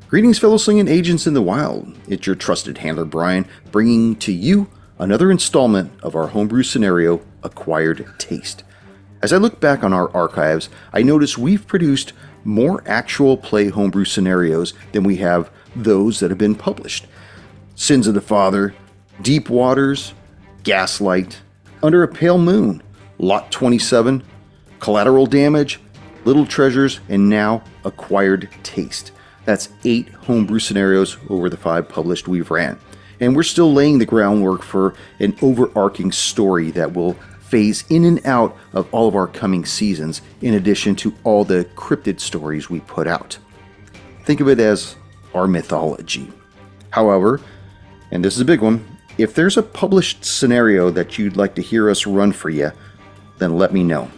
Greetings, fellow slinging agents in the wild. It's your trusted handler, Brian, bringing to you another installment of our homebrew scenario, Acquired Taste. As I look back on our archives, I notice we've produced more actual play homebrew scenarios than we have those that have been published. Sins of the Father, Deep Waters, Gaslight, Under a Pale Moon, Lot 27, Collateral Damage, Little Treasures, and now Acquired Taste. That's 8 homebrew scenarios over the 5 published we've ran. And we're still laying the groundwork for an overarching story that will phase in and out of all of our coming seasons, in addition to all the cryptid stories we put out. Think of it as our mythology. However, and this is a big one, if there's a published scenario that you'd like to hear us run for you, then let me know.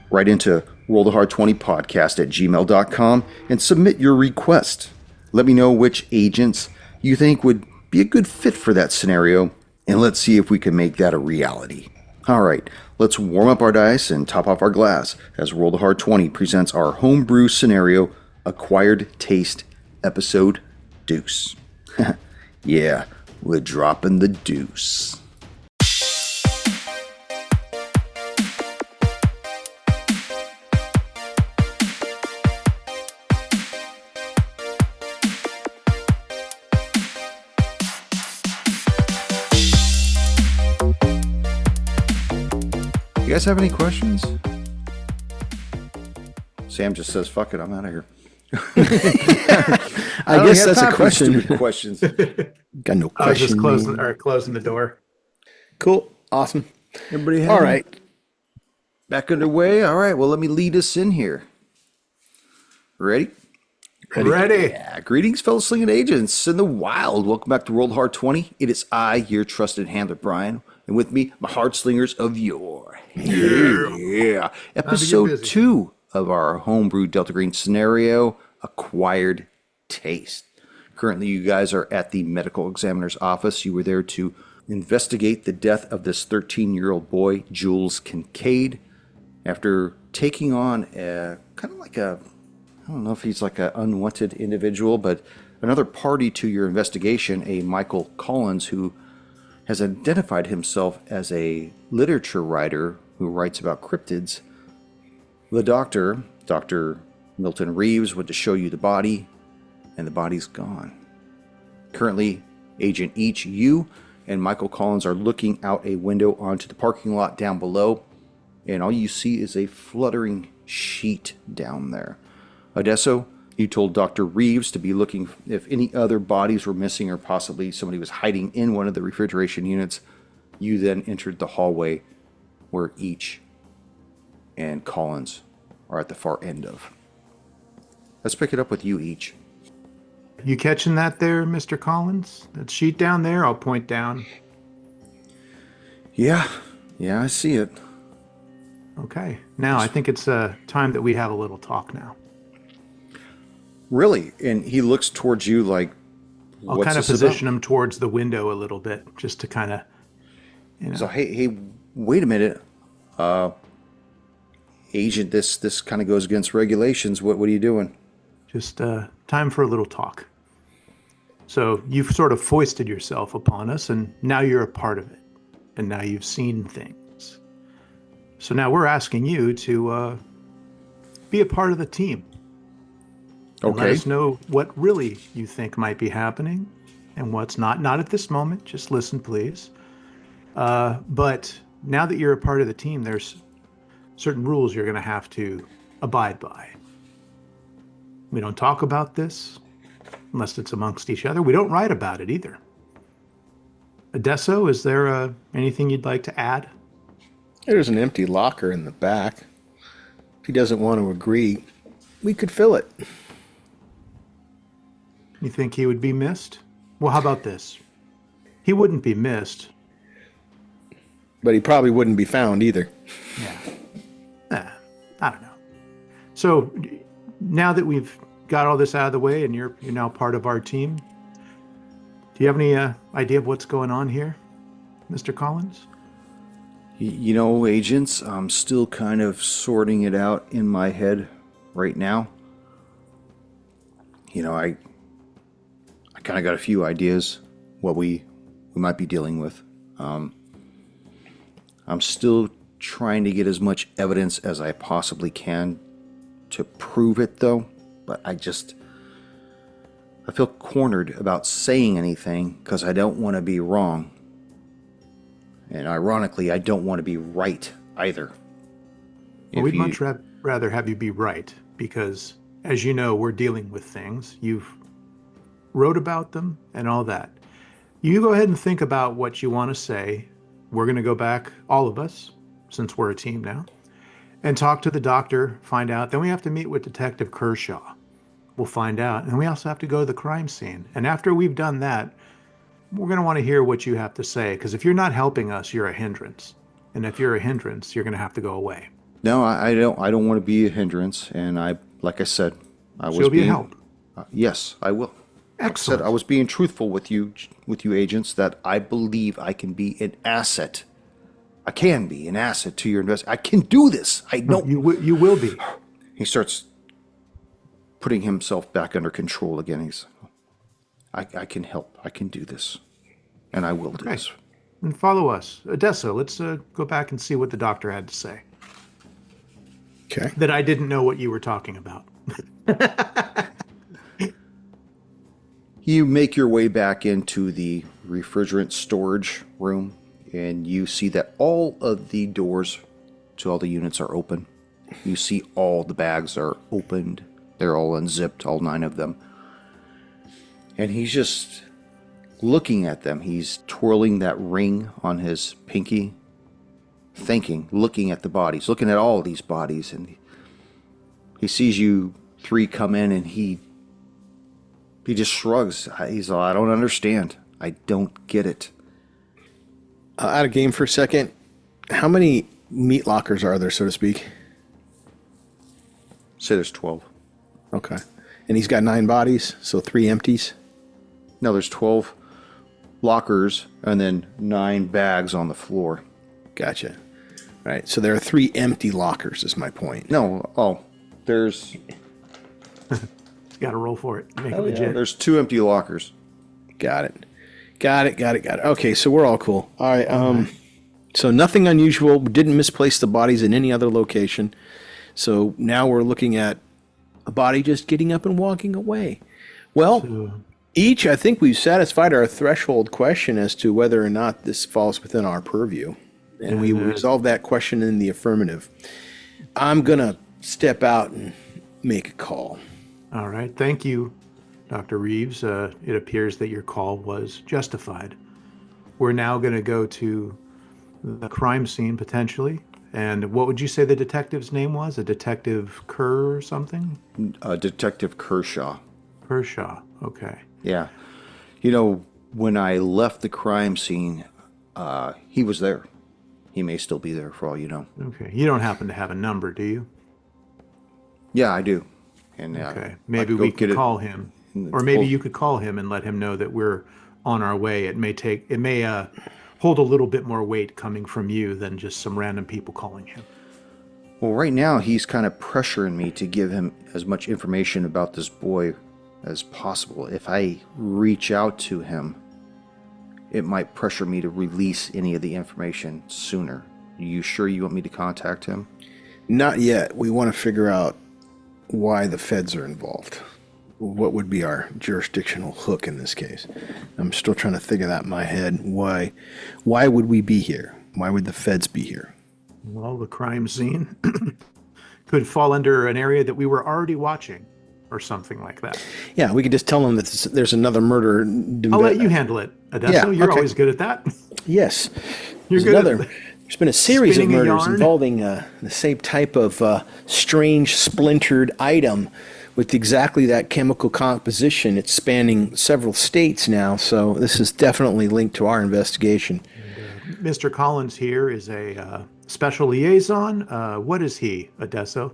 Write into rollthehard20podcast@gmail.com and submit your request. Let me know which agents you think would be a good fit for that scenario, and let's see if we can make that a reality. Alright, let's warm up our dice and top off our glass as Roll the Hard 20 presents our homebrew scenario, Acquired Taste, Episode Deuce. Yeah, we're dropping the deuce. You guys have any questions? Sam just says, fuck it, I'm out of here. I guess that's a question. Questions. Got no I was question. just closing the door. Cool. Awesome. Everybody have All right. Back underway? All right, well, let me lead us in here. Ready? Ready. Yeah. Greetings, fellow slinging agents in the wild. Welcome back to Roll the Hard 20. It is I, your trusted handler, Brian, and with me, my hard slingers of yore. Yeah. Episode 2 of our homebrew Delta Green scenario, Acquired Taste. Currently, you guys are at the medical examiner's office. You were there to investigate the death of this 13-year-old boy, Jules Kinkaid, after taking on a kind of like a, I don't know if he's like an unwanted individual, but another party to your investigation, a Michael Collins, who has identified himself as a literature writer who writes about cryptids. The doctor, Dr. Milton Reeves, went to show you the body, and the body's gone. Currently, Agent Each, you and Michael Collins are looking out a window onto the parking lot down below, and all you see is a fluttering sheet down there. Odesso, you told Dr. Reeves to be looking if any other bodies were missing or possibly somebody was hiding in one of the refrigeration units. You then entered the hallway where Each and Collins are at the far end of. Let's pick it up with you, Each. You catching that there, Mr. Collins? That sheet down there? I'll point down. Yeah, I see it. Okay. Now, I think it's time that we have a little talk now. Really? And he looks towards you like, I'll kind of position him towards the window a little bit, just to kind of, So, hey, wait a minute. Agent, this kind of goes against regulations. What are you doing? Just time for a little talk. So you've sort of foisted yourself upon us, and now you're a part of it. And now you've seen things. So now we're asking you to be a part of the team. And let us know what really you think might be happening and what's not. Not at this moment. Just listen, please. But now that you're a part of the team, there's certain rules you're going to have to abide by. We don't talk about this unless it's amongst each other. We don't write about it either. Odesso, is there anything you'd like to add? There's an empty locker in the back. If he doesn't want to agree, we could fill it. You think he would be missed? Well, how about this? He wouldn't be missed. But he probably wouldn't be found either. Yeah. I don't know. So now that we've got all this out of the way and you're now part of our team, do you have any idea of what's going on here, Mr. Collins? You know, agents, I'm still kind of sorting it out in my head right now. You know, kind of got a few ideas what we might be dealing with. I'm still trying to get as much evidence as I possibly can to prove it, though. But I feel cornered about saying anything because I don't want to be wrong. And ironically, I don't want to be right either. Well, we'd much rather have you be right because, as you know, we're dealing with things. You've wrote about them and all that. You go ahead and think about what you want to say. We're going to go back, all of us, since we're a team now, and talk to the doctor, find out. Then we have to meet with Detective Kershaw. We'll find out. And we also have to go to the crime scene. And after we've done that, we're going to want to hear what you have to say, because if you're not helping us, you're a hindrance. And if you're a hindrance, you're going to have to go away. No, I don't want to be a hindrance. And like I said, I was She'll be a being help. Yes, I will. Excellent. I was being truthful with you agents, that I believe I can be an asset. I can be an asset to your investment. I can do this. I know. You will be. He starts putting himself back under control again. He's, I can help. I can do this. And I will do this. And follow us. Odessa, let's go back and see what the doctor had to say. Okay. That I didn't know what you were talking about. You make your way back into the refrigerant storage room, and you see that all of the doors to all the units are open. You see all the bags are opened. They're all unzipped, all 9 of them. And he's just looking at them. He's twirling that ring on his pinky, thinking, looking at the bodies, looking at all of these bodies. And he sees you 3 come in, and he just shrugs. He's like, I don't understand. I don't get it. Out of game for a second. How many meat lockers are there, so to speak? Say there's 12. Okay. And he's got 9 bodies, so 3 empties? No, there's 12 lockers and then 9 bags on the floor. Gotcha. Right. So there are 3 empty lockers, is my point. No, there's... Got to roll for it. Make it legit. There's 2 empty lockers. Got it. Okay, so we're all cool. All right. So nothing unusual. We didn't misplace the bodies in any other location. So now we're looking at a body just getting up and walking away. Well, I think we've satisfied our threshold question as to whether or not this falls within our purview. And we resolved that question in the affirmative. I'm going to step out and make a call. All right. Thank you, Dr. Reeves. It appears that your call was justified. We're now going to go to the crime scene, potentially. And what would you say the detective's name was? A Detective Kerr or something? Detective Kershaw. Kershaw. Okay. Yeah. You know, when I left the crime scene, he was there. He may still be there for all you know. Okay. You don't happen to have a number, do you? Yeah, I do. And okay. Maybe we could call him. Or maybe you could call him and let him know that we're on our way. It may hold a little bit more weight coming from you than just some random people calling him. Well, right now he's kind of pressuring me to give him as much information about this boy as possible. If I reach out to him, it might pressure me to release any of the information sooner. Are you sure you want me to contact him? Not yet. We want to figure out why the feds are involved. What would be our jurisdictional hook in this case? I'm still trying to figure that in my head. Why would we be here? Why would the feds be here? Well, the crime scene could fall under an area that we were already watching or something like that. Yeah, we could just tell them that there's another murder. I'll let you handle it, Odessa. Yeah, You're okay. always good at that. Yes. You're good. There's been a series of spinning a murders yarn. involving the same type of strange splintered item with exactly that chemical composition. It's spanning several states now, so this is definitely linked to our investigation. Mr. Collins here is a special liaison. What is he, Odessa?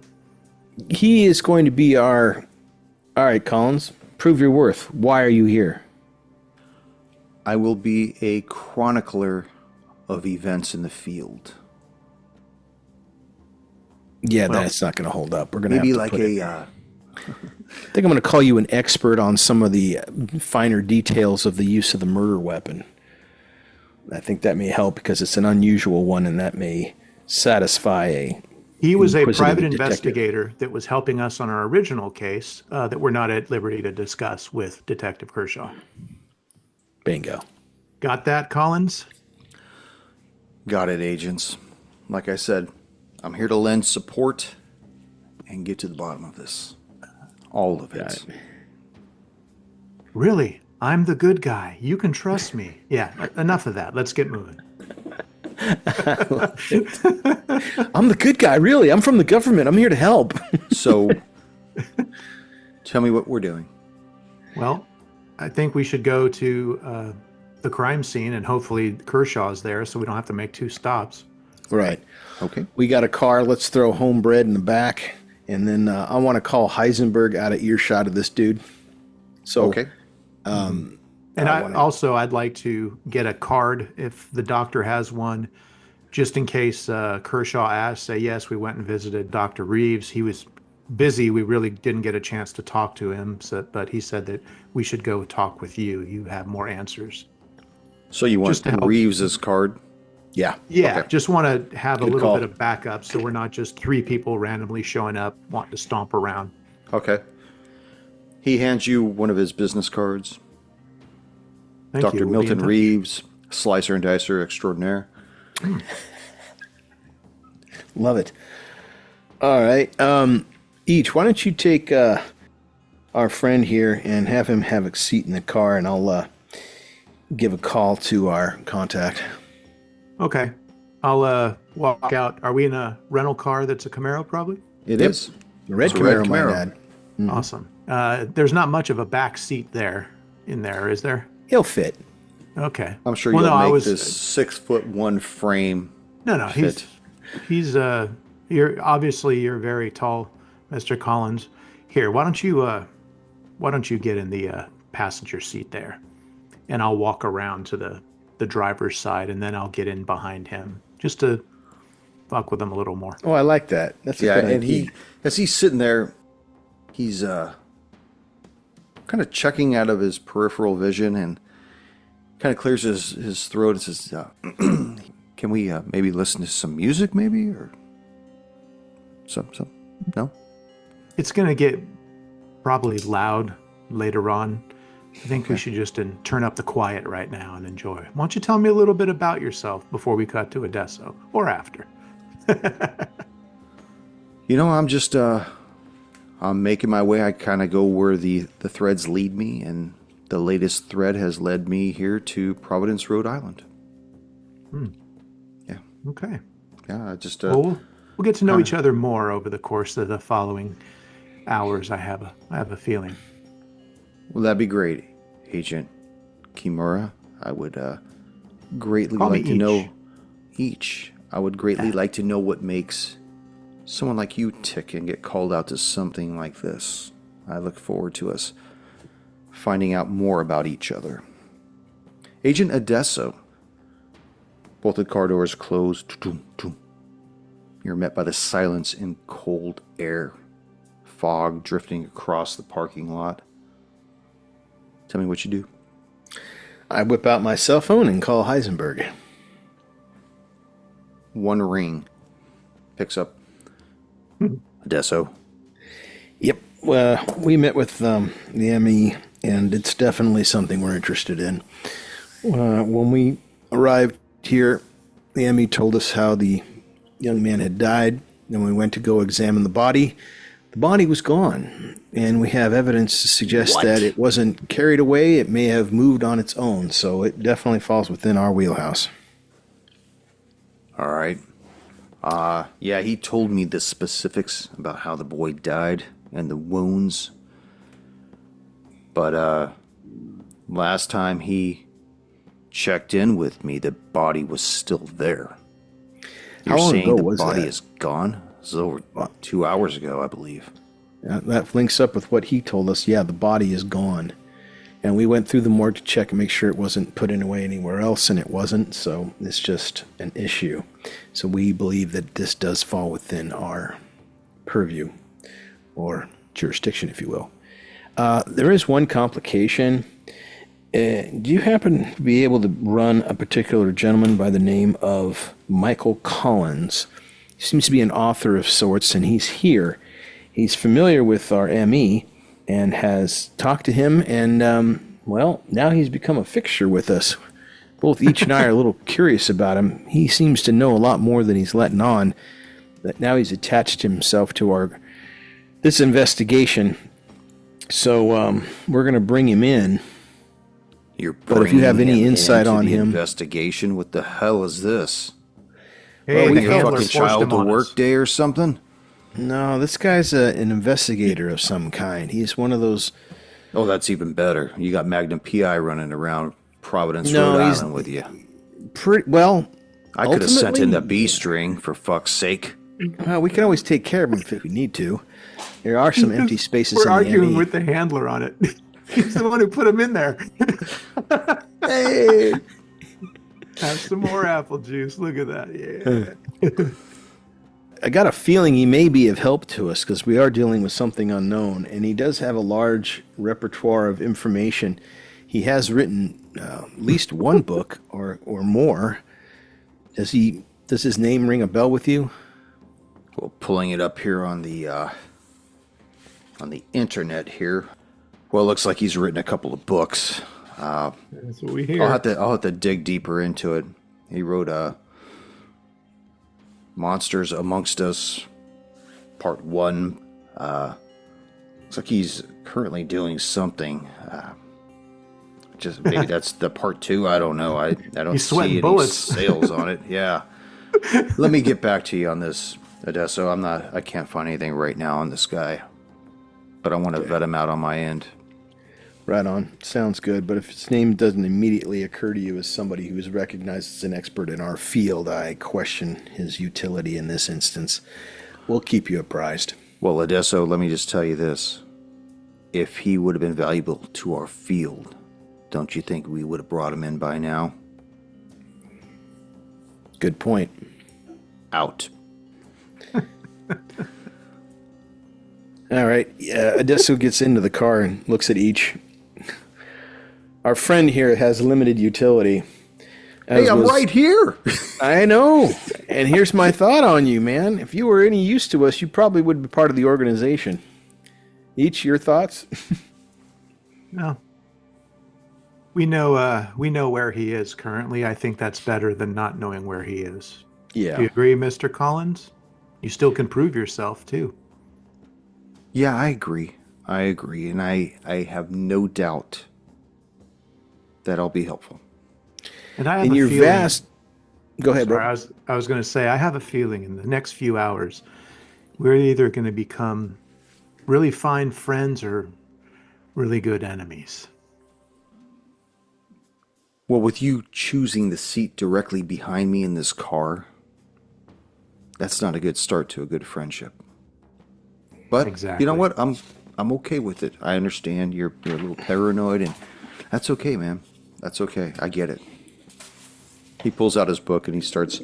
He is going to be our... All right, Collins, prove your worth. Why are you here? I will be a chronicler of events in the field. Yeah, that's not going to hold up. We're going to Maybe have to like put a I think I'm going to call you an expert on some of the finer details of the use of the murder weapon. I think that may help because it's an unusual one, and that may satisfy a. He was a inquisitive private detective. investigator that was helping us on our original case that we're not at liberty to discuss with Detective Kershaw. Bingo. Got that, Collins? Got it, agents. Like I said, I'm here to lend support and get to the bottom of this. All of it. Really? I'm the good guy. You can trust me. Yeah, enough of that. Let's get moving. I'm the good guy, really. I'm from the government. I'm here to help. So, tell me what we're doing. Well, I think we should go to the crime scene, and hopefully Kershaw's there so we don't have to make 2 stops. Right. Okay. We got a car. Let's throw Homebred in the back. And then I want to call Heisenberg out of earshot of this dude. So, Okay. And I'd like to get a card if the doctor has one, just in case Kershaw asks. Say, yes, we went and visited Dr. Reeves. He was busy. We really didn't get a chance to talk to him, but he said that we should go talk with you. You have more answers. So you want Just to help. Reeves's card? yeah. Yeah, Okay. just want to have a Good little call. bit of backup so we're not just 3 people randomly showing up wanting to stomp around. Okay. He hands you one of his business cards. Thank Dr. you. We'll be Milton in touch. Reeves, slicer and dicer extraordinaire. Love it. All right. Why don't you take our friend here and have him have a seat in the car, and I'll give a call to our contact. Okay. I'll walk out. Are we in a rental car that's a Camaro, probably? It is. The red It's a red Camaro, my Camaro. dad. Awesome. There's not much of a back seat in there, is there? He'll fit. Okay. I'm sure Well, you'll no, make this 6'1" frame. No, fit. he's you're very tall, Mr. Collins. Here, why don't you get in the passenger seat there, and I'll walk around to the driver's side, and then I'll get in behind him just to fuck with him a little more. Oh, I like that. That's a Yeah, good and idea. as he's sitting there, he's kind of checking out of his peripheral vision and kind of clears his throat and says, can we maybe listen to some music maybe? Or some, no? It's gonna get probably loud later on. I think we should just turn up the quiet right now and enjoy. Why don't you tell me a little bit about yourself before we cut to Odesso, or after? I'm just, I'm making my way. I kind of go where the threads lead me, and the latest thread has led me here to Providence, Rhode Island. Yeah. Okay. Yeah, I just, Well, we'll get to know each other more over the course of the following hours. I have a feeling. well, that'd be great, Agent Kimura. I would greatly Call me like to know Each. each. I would greatly like to know what makes someone like you tick and get called out to something like this. I look forward to us finding out more about each other. Agent Odesso. Both the car doors close. You're met by the silence and cold air. Fog drifting across the parking lot. Tell me what you do. I whip out my cell phone and call Heisenberg. One ring. Picks up. Odesso. Yep. We met with the ME, and it's definitely something we're interested in. When we arrived here, the ME told us how the young man had died. Then we went to go examine the body. The body was gone, and we have evidence to suggest that it wasn't carried away. It may have moved on its own, so it definitely falls within our wheelhouse. All right. Yeah, he told me the specifics about how the boy died and the wounds. But, last time he checked in with me, the body was still there. You're How long saying ago the was body that? is gone? It was over 2 hours ago, I believe. That links up with what he told us. Yeah, the body is gone. And we went through the morgue to check and make sure it wasn't put away anywhere else, and it wasn't, so it's just an issue. So we believe that this does fall within our purview, or jurisdiction, if you will. There is one complication. Do you happen to be able to run a particular gentleman by the name of Michael Collins? He seems to be an author of sorts, and he's here. He's familiar with our ME and has talked to him, and, well, now he's become a fixture with us. Both Each and I are a little curious about him. He seems to know a lot more than he's letting on. But now he's attached himself to this investigation. So we're going to bring him in. But if you have any insight on him, investigation, what the hell is this? Hey, Well, the we handler fucking forced child him to on work us. day or something? no, this guy's an investigator of some kind. He's one of those. Oh, that's even better. You got Magnum PI running around Providence, No, Rhode he's Island with you. Pretty well. I could have sent in the ultimately- B string, for fuck's sake. We can always take care of him if we need to. There are some empty spaces We're in the arguing ME. with the handler on it. He's the one who put him in there. Hey! Have some more apple juice. Look at that. Yeah. I got a feeling he may be of help to us because we are dealing with something unknown, and he does have a large repertoire of information. He has written at least one book or more. Does his name ring a bell with you? Well, pulling it up here on the internet here. Well, it looks like he's written a couple of books. That's what we hear. I'll have to dig deeper into it. He wrote Monsters Amongst Us, Part 1. Looks like he's currently doing something. Just maybe that's the Part 2. I don't know. I don't He's see sweating any bullets. sales on it. Yeah. Let me get back to you on this, Adesso. I can't find anything right now on this guy, but I want to vet him out on my end. Right on. Sounds good. But if his name doesn't immediately occur to you as somebody who is recognized as an expert in our field, I question his utility in this instance. We'll keep you apprised. Well, Adesso, let me just tell you this. If he would have been valuable to our field, don't you think we would have brought him in by now? Good point. Out. All right. Adesso gets into the car and looks at each. Our friend here has limited utility. Hey, I'm right here. I know. And here's my thought on you, man. If you were any use to us, you probably would be part of the organization. Each, your thoughts? No. We know where he is currently. I think that's better than not knowing where he is. Yeah. Do you agree, Mr. Collins? You still can prove yourself, too. Yeah, I agree. And I have no doubt that I'll be helpful. And I have In a your feeling, vast... Go ahead, Sorry, bro. I was going to say, I have a feeling in the next few hours, we're either going to become really fine friends or really good enemies. Well, with you choosing the seat directly behind me in this car, that's not a good start to a good friendship. But Exactly. you know what? I'm okay with it. I understand you're a little paranoid, and that's okay, man. That's okay. I get it. He pulls out his book and he starts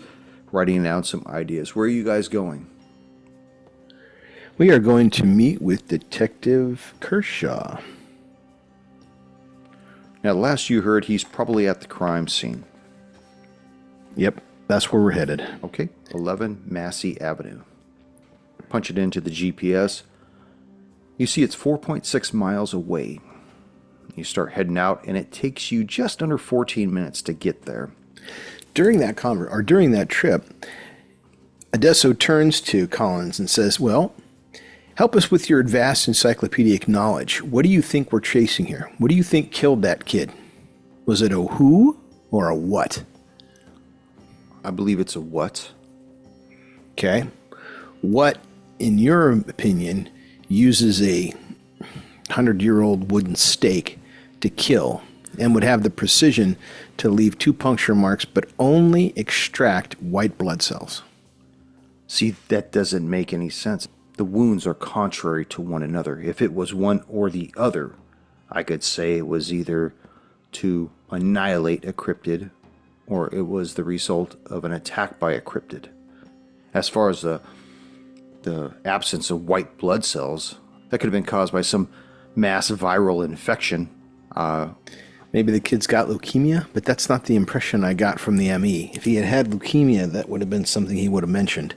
writing down some ideas. Where are you guys going? We are going to meet with Detective Kershaw. Now, the last you heard, he's probably at the crime scene. Yep, that's where we're headed. Okay, 11 Massey Avenue. Punch it into the GPS. You see it's 4.6 miles away. You start heading out, and it takes you just under 14 minutes to get there. During that trip, Adesso turns to Collins and says, "Well, help us with your vast encyclopedic knowledge. What do you think we're chasing here? What do you think killed that kid? Was it a who or a what?" I believe it's a what? Okay. What, in your opinion, uses a 100-year-old wooden stake to kill and would have the precision to leave 2 puncture marks but only extract white blood cells? See, that doesn't make any sense. The wounds are contrary to one another. If it was one or the other, I could say it was either to annihilate a cryptid or it was the result of an attack by a cryptid. As far as the absence of white blood cells, that could have been caused by some mass viral infection. Maybe the kid's got leukemia, but that's not the impression I got from the ME. If he had had leukemia, that would have been something he would have mentioned.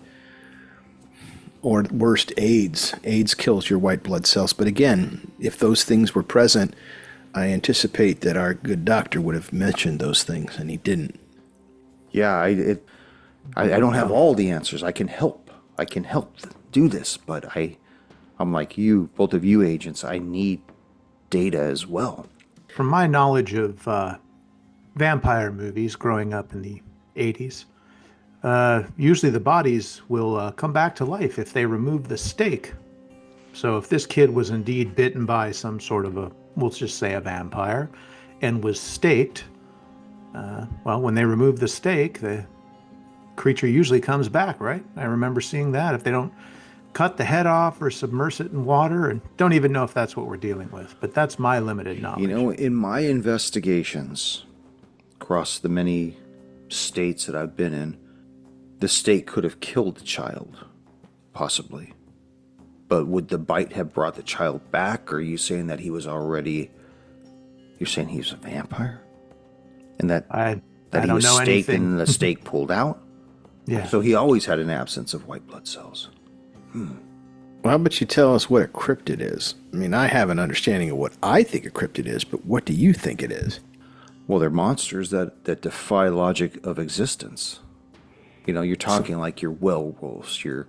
Or worst, AIDS. AIDS kills your white blood cells. But again, if those things were present, I anticipate that our good doctor would have mentioned those things, and he didn't. Yeah, I don't have all the answers. I can help. I can help do this, but I'm like you, both of you agents. I need data as well. From my knowledge of vampire movies growing up in the 80s, usually the bodies will come back to life if they remove the stake. So if this kid was indeed bitten by some sort of we'll just say a vampire, and was staked, well, when they remove the stake, the creature usually comes back, right? I remember seeing that. If they don't cut the head off or submerge it in water, and don't even know if that's what we're dealing with, but that's my limited knowledge. You know, in my investigations across the many states that I've been in, the stake could have killed the child, possibly. But would the bite have brought the child back? Or are you saying that he was already... You're saying he was a vampire? And that he was staked and the stake pulled out? Yeah. So he always had an absence of white blood cells. Well, how about you tell us what a cryptid is? I mean, I have an understanding of what I think a cryptid is, but what do you think it is? Well, they're monsters that defy logic of existence. You know, you're talking like your werewolves, your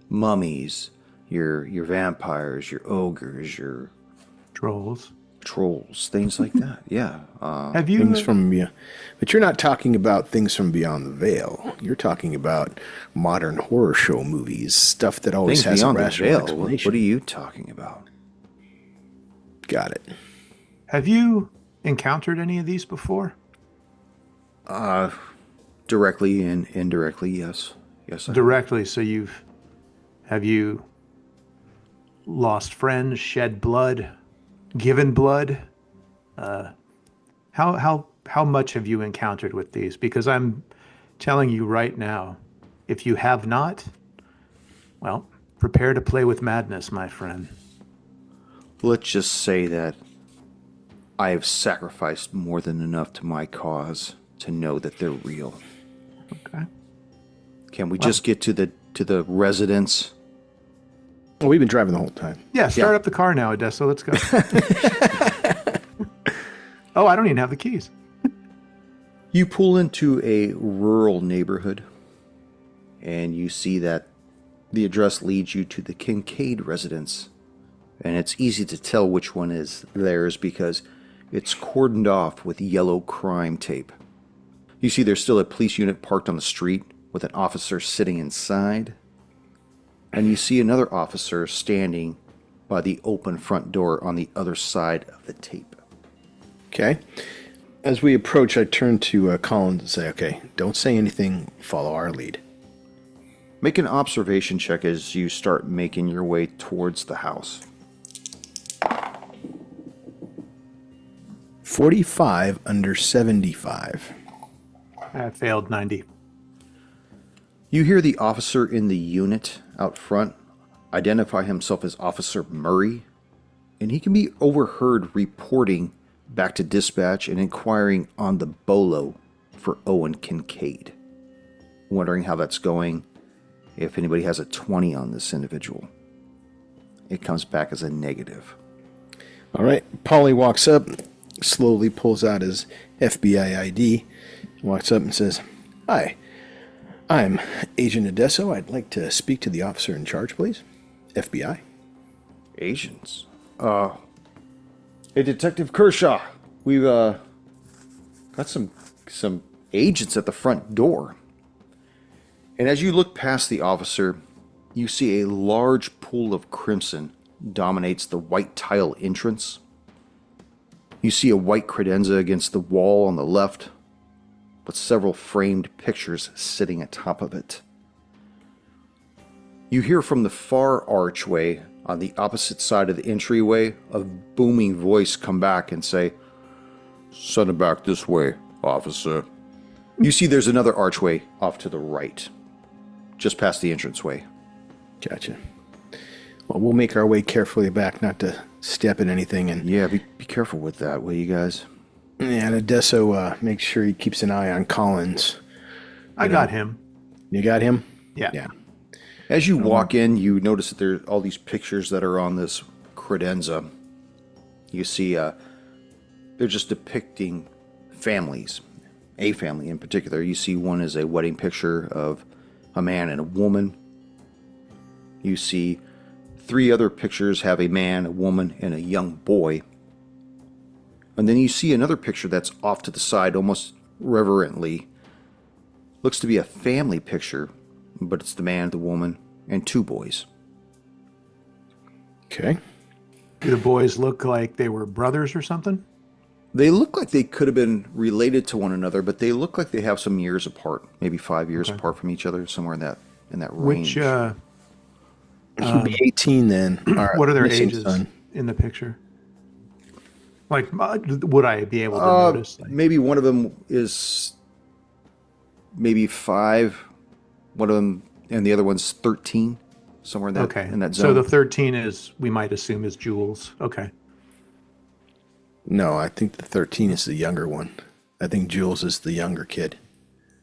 mummies, your vampires, your ogres, your trolls, things like that. Yeah. Have you things from but you're not talking about things from beyond the veil. You're talking about modern horror show movies, stuff that always things has a beyond the rational veil? explanation. What are you talking about? Got it. Have you encountered any of these before? Directly and indirectly, yes. Yes. Directly. So have you lost friends, shed blood, given blood? How much have you encountered with these? Because I'm telling you right now, if you have not, well, prepare to play with madness, my friend. Let's just say that I have sacrificed more than enough to my cause to know that they're real. Okay. Can we just get to the residence? Well, we've been driving the whole time. Yeah, start up the car now, Odessa. Let's go. Oh, I don't even have the keys. You pull into a rural neighborhood, and you see that the address leads you to the Kinkaid residence. And it's easy to tell which one is theirs because it's cordoned off with yellow crime tape. You see there's still a police unit parked on the street with an officer sitting inside. And you see another officer standing by the open front door on the other side of the tape. Okay. As we approach, I turn to Collins and say, okay, don't say anything. Follow our lead. Make an observation check as you start making your way towards the house. 45 under 75. I failed 90. You hear the officer in the unit out front identify himself as Officer Murray, and he can be overheard reporting back to dispatch and inquiring on the bolo for Owen Kinkaid. Wondering how that's going, if anybody has a 20 on this individual. It comes back as a negative. All right. Polly walks up, slowly pulls out his FBI ID, walks up and says, "Hi, I'm Agent Odesso. I'd like to speak to the officer in charge, please. FBI." Agents? Hey, Detective Kershaw. We've got some agents at the front door. And as you look past the officer, you see a large pool of crimson dominates the white tile entrance. You see a white credenza against the wall on the left, with several framed pictures sitting atop of it. You hear from the far archway on the opposite side of the entryway a booming voice come back and say, "Send him back this way, officer." You see there's another archway off to the right, just past the entranceway. Gotcha. Well, we'll make our way carefully back, not to step in anything. And Yeah, be careful with that, will you guys? and Adesso makes sure he keeps an eye on Collins. I got him. You got him? Yeah. Yeah. As you walk in, you notice that there are all these pictures that are on this credenza. You see, they're just depicting families, a family in particular. You see one is a wedding picture of a man and a woman. You see 3 other pictures have a man, a woman, and a young boy. And then you see another picture that's off to the side, almost reverently. Looks to be a family picture, but it's the man, the woman, and 2 boys. Okay. Do the boys look like they were brothers or something? They look like they could have been related to one another, but they look like they have some years apart, maybe 5 years apart from each other, somewhere in that range. Which, He'd be 18 then. what are their missing ages son. in the picture? Like, would I be able to notice? Like, Maybe one of them is maybe 5, one of them, and the other one's 13, somewhere in that okay. in that So zone. the 13 is, we might assume, is Jules. Okay. No, I think the 13 is the younger one. I think Jules is the younger kid.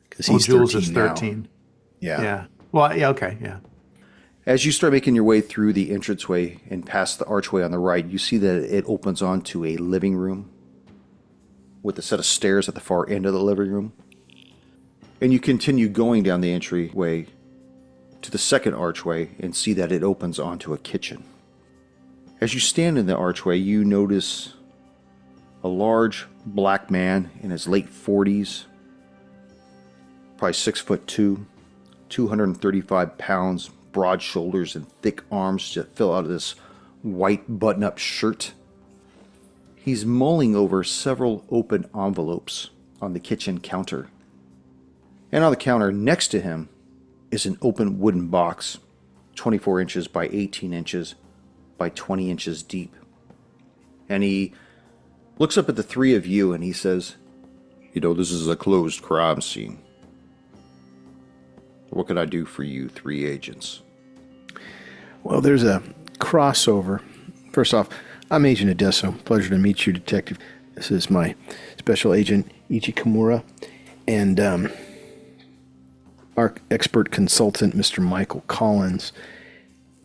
Because Well, he's Jules 13 is now. 13. Yeah. Yeah. Well, yeah, okay, yeah. As you start making your way through the entranceway and past the archway on the right, you see that it opens onto a living room with a set of stairs at the far end of the living room. And you continue going down the entryway to the second archway and see that it opens onto a kitchen. As you stand in the archway, you notice a large black man in his late 40s, probably 6'2", 235 pounds, broad shoulders and thick arms that fill out of this white button-up shirt. He's mulling over several open envelopes on the kitchen counter. And on the counter next to him is an open wooden box, 24 inches by 18 inches by 20 inches deep. And he looks up at the 3 of you and he says, "You know, this is a closed crime scene. What can I do for you 3 agents?" Well, there's a crossover. First off, I'm Agent Adesso. Pleasure to meet you, Detective. This is my special agent, Ichi Kimura, and our expert consultant, Mr. Michael Collins.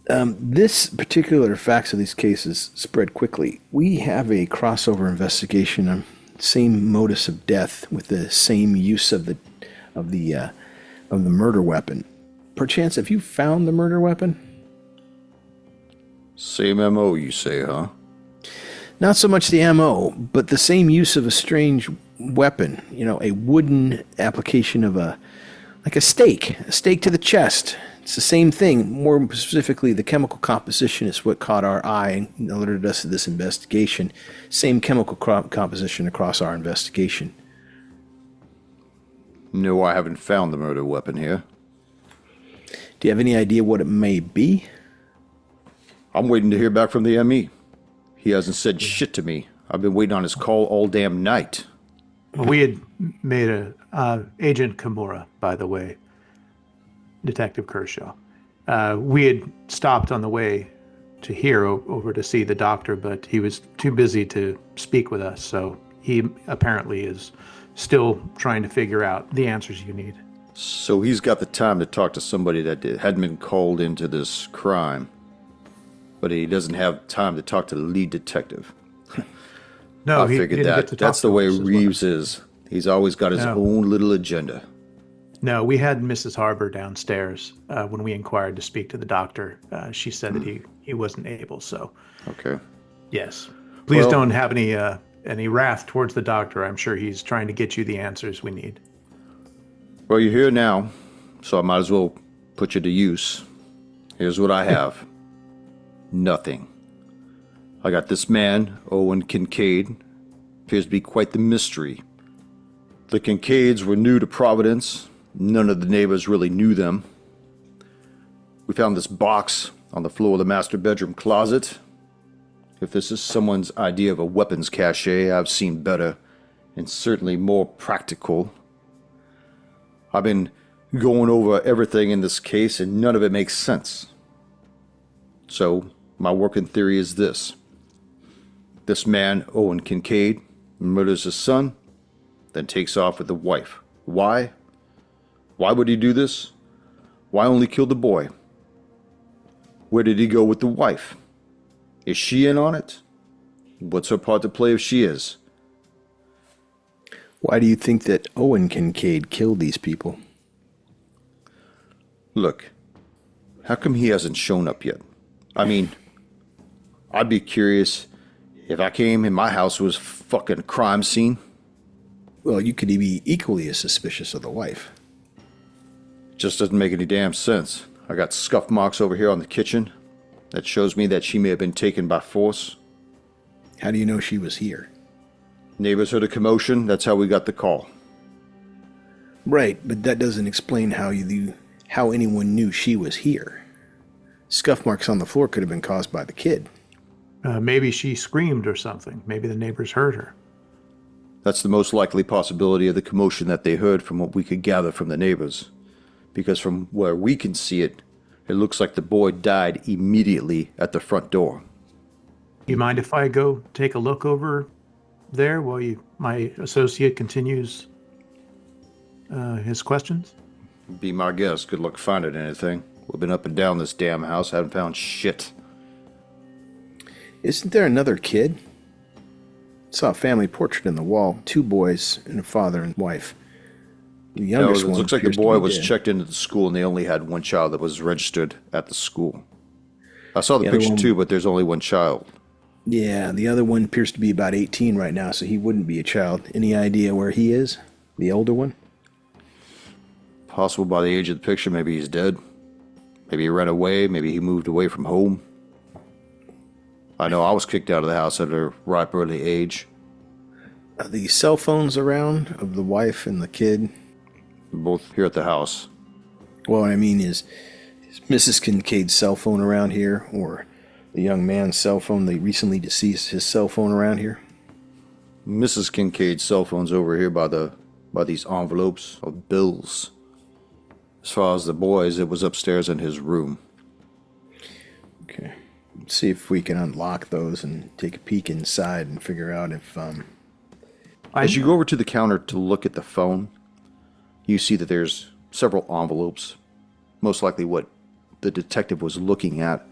This particular facts of these cases spread quickly. We have a crossover investigation, same modus of death with the same use of the murder weapon. Perchance, have you found the murder weapon? Same MO, you say, huh? Not so much the MO, but the same use of a strange weapon. You know, a wooden application of a stake to the chest. It's the same thing. More specifically, the chemical composition is what caught our eye and alerted us to this investigation. Same chemical composition across our investigation. No, I haven't found the murder weapon here. Do you have any idea what it may be? I'm waiting to hear back from the ME. He hasn't said shit to me. I've been waiting on his call all damn night. Well, we had made Agent Kimura, by the way, Detective Kershaw. We had stopped on the way to here over to see the doctor, but he was too busy to speak with us, so he apparently is still trying to figure out the answers you need. So he's got the time to talk to somebody that hadn't been called into this crime, but he doesn't have time to talk to the lead detective. No, I figured that. That's the way Reeves is. He's always got his own little agenda. No, we had Mrs. Harbor downstairs when we inquired to speak to the doctor. She said that he wasn't able, so Okay. yes. Please Well- don't have any wrath towards the doctor. I'm sure he's trying to get you the answers we need. Well, you're here now, so I might as well put you to use. Here's what I have. Nothing. I got this man, Owen Kinkaid. Appears to be quite the mystery. The Kinkaids were new to Providence. None of the neighbors really knew them. We found this box on the floor of the master bedroom closet. If this is someone's idea of a weapons cache, I've seen better and certainly more practical. I've been going over everything in this case and none of it makes sense. So, my working theory is this. This man, Owen Kinkaid, murders his son, then takes off with the wife. Why? Why would he do this? Why only kill the boy? Where did he go with the wife? Is she in on it? What's her part to play if she is? Why do you think that Owen Kinkaid killed these people? Look, how come he hasn't shown up yet? I mean, I'd be curious if I came and my house was fucking crime scene. Well, you could be equally as suspicious of the wife. Just doesn't make any damn sense. I got scuff marks over here on the kitchen. That shows me that she may have been taken by force. How do you know she was here? Neighbors heard a commotion. That's how we got the call. Right, but that doesn't explain how anyone knew she was here. Scuff marks on the floor could have been caused by the kid. Maybe she screamed or something. Maybe the neighbors heard her. That's the most likely possibility of the commotion that they heard from what we could gather from the neighbors. Because from where we can see it, it looks like the boy died immediately at the front door. You mind if I go take a look over there while my associate continues his questions? Be my guest. Good luck finding anything. We've been up and down this damn house, haven't found shit. Isn't there another kid? Saw a family portrait in the wall. 2 boys and a father and wife. The youngest No, it one looks like the appears to boy be was dead. checked into the school and they only had one child that was registered at the school. I saw the The other picture one- too, but there's only one child. Yeah, the other one appears to be about 18 right now, so he wouldn't be a child. Any idea where he is? The older one? Possible by the age of the picture, maybe he's dead. Maybe he ran away, maybe he moved away from home. I know I was kicked out of the house at a ripe early age. Are the cell phones around of the wife and the kid? Both here at the house. Well, what I mean is Mrs. Kinkaid's cell phone around here, or the young man's cell phone, the recently deceased, his cell phone around here? Mrs. Kinkaid's cell phone's over here by these envelopes of bills. As far as the boys, it was upstairs in his room. Okay. Let's see if we can unlock those and take a peek inside and figure out if, As you go over to the counter to look at the phone, you see that there's several envelopes, most likely what the detective was looking at.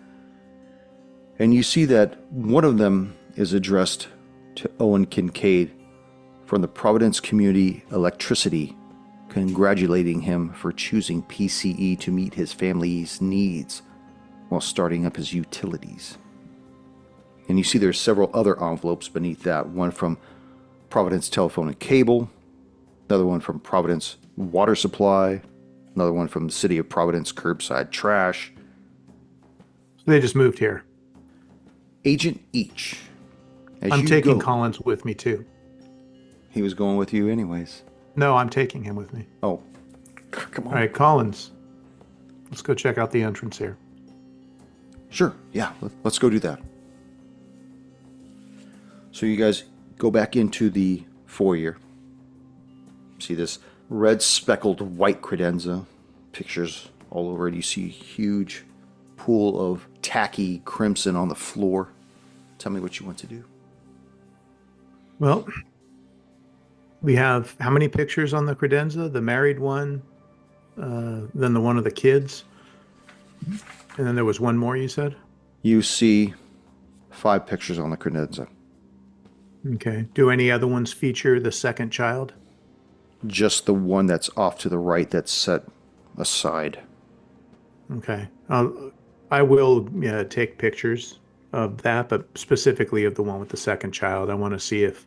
And you see that one of them is addressed to Owen Kinkaid from the Providence Community Electricity, congratulating him for choosing PCE to meet his family's needs while starting up his utilities. And you see there's several other envelopes beneath that, one from Providence Telephone and Cable, another one from Providence Water Supply, another one from the City of Providence Curbside Trash. They just moved here. Agent Each. As I'm you taking go- Collins with me too. He was going with you anyways. No, I'm taking him with me. Oh, come on. All right, Collins. Let's go check out the entrance here. Sure, yeah, let's go do that. So you guys go back into the foyer. See this red speckled white credenza, pictures all over it. You see a huge pool of tacky crimson on the floor. Tell me what you want to do. Well, we have how many pictures on the credenza? The married one, then the one of the kids, and then there was one more, you said? You see 5 pictures on the credenza. Okay. Do any other ones feature the second child? Just the one that's off to the right that's set aside. Okay. I will take pictures of that, but specifically of the one with the second child. I want to see if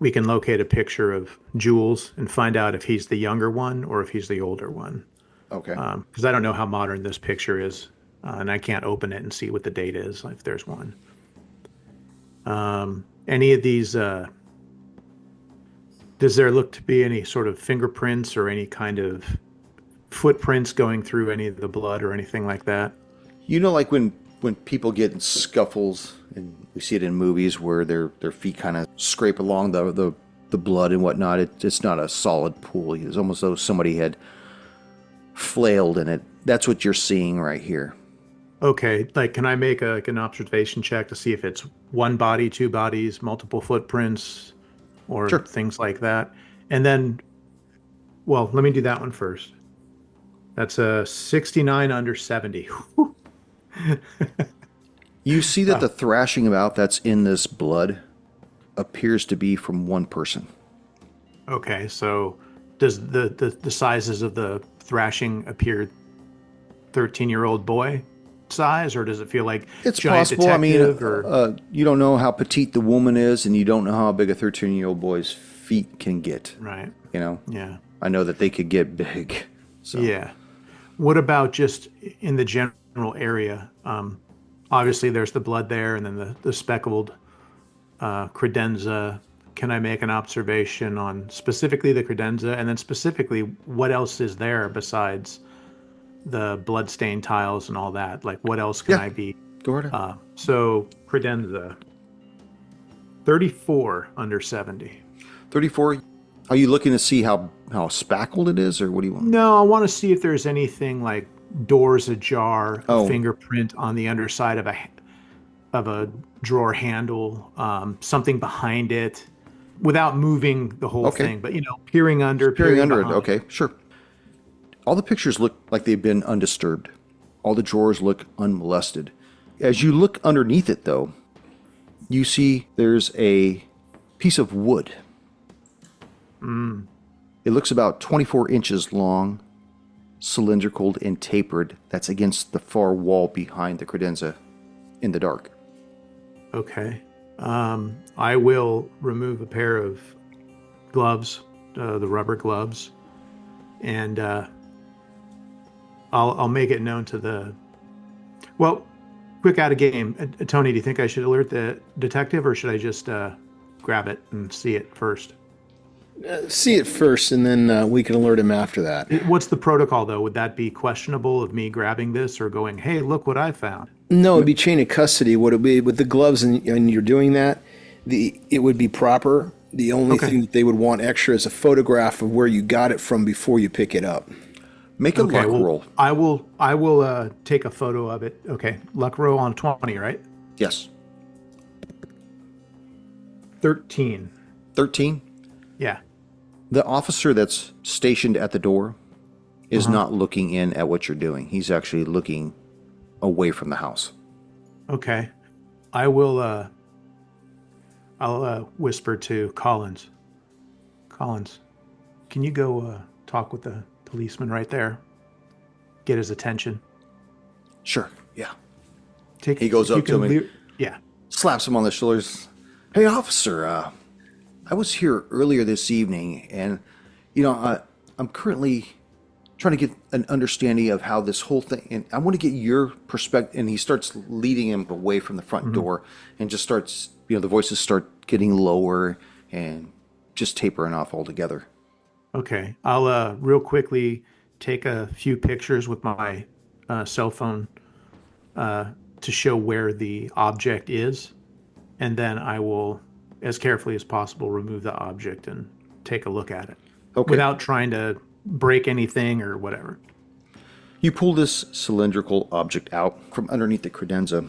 we can locate a picture of Jules and find out if he's the younger one or if he's the older one. Okay. Because I don't know how modern this picture is, and I can't open it and see what the date is, if there's one. Any of these, does there look to be any sort of fingerprints or any kind of footprints going through any of the blood or anything like that? You know, like when people get in scuffles, and we see it in movies where their feet kind of scrape along the blood and whatnot, it's not a solid pool. It's almost though somebody had flailed in it. That's what you're seeing right here. Okay, like can I make an observation check to see if it's one body, two bodies, multiple footprints, or Sure. things like that? And then, well, let me do that one first. That's a 69 under 70. Whew. You see that the thrashing about that's in this blood appears to be from one person. Okay, so does the sizes of the thrashing appear 13-year-old boy size, or does it feel like It's giant possible. I mean, detective? Or you don't know how petite the woman is, and you don't know how big a 13-year-old boy's feet can get. right? You know, Yeah, I know that they could get big. So yeah. What about just in the general area? Obviously, there's the blood there, and then the speckled credenza. Can I make an observation on specifically the credenza, and then specifically what else is there besides the bloodstained tiles and all that? Like, what else can Yeah. I be? go ahead. So credenza, 34 under 70. 34. Are you looking to see how spackled it is, or what do you want? No, I want to see if there's anything like doors ajar, Oh. a fingerprint on the underside of a drawer handle, something behind it, without moving the whole Okay. thing. But peering under, Peering under it. behind. Okay, sure. All the pictures look like they've been undisturbed. All the drawers look unmolested. As you look underneath it, though, you see there's a piece of wood. It looks about 24 inches long, cylindrical and tapered. That's against the far wall behind the credenza in the dark. Okay. I will remove a pair of gloves, the rubber gloves, and I'll make it known to the. Well, quick out of game, Tony. Do you think I should alert the detective, or should I just grab it and see it first? See it first, and then we can alert him after that. What's the protocol, though? Would that be questionable of me grabbing this or going, "Hey, look what I found"? No, it'd be chain of custody. Would it be with the gloves and you're doing that? It would be proper. The only Okay. thing that they would want extra is a photograph of where you got it from before you pick it up. Make a luck well, roll. I will take a photo of it. Okay, luck roll on 20, right? Yes. 13. 13. Yeah. The officer that's stationed at the door is not looking in at what you're doing. He's actually looking away from the house. Okay. I will I'll whisper to Collins. Collins, can you go talk with the policeman right there? Get his attention. Sure. Yeah. Take, He goes if you up to can him. leave- Yeah. Slaps him on the shoulders. Hey, officer. I was here earlier this evening, and I'm currently trying to get an understanding of how this whole thing. And I want to get your perspective. And he starts leading him away from the front door, and just starts. The voices start getting lower and just tapering off altogether. Okay. I'll real quickly take a few pictures with my cell phone to show where the object is, and then I will, as carefully as possible, remove the object and take a look at it without trying to break anything or whatever. You pull this cylindrical object out from underneath the credenza.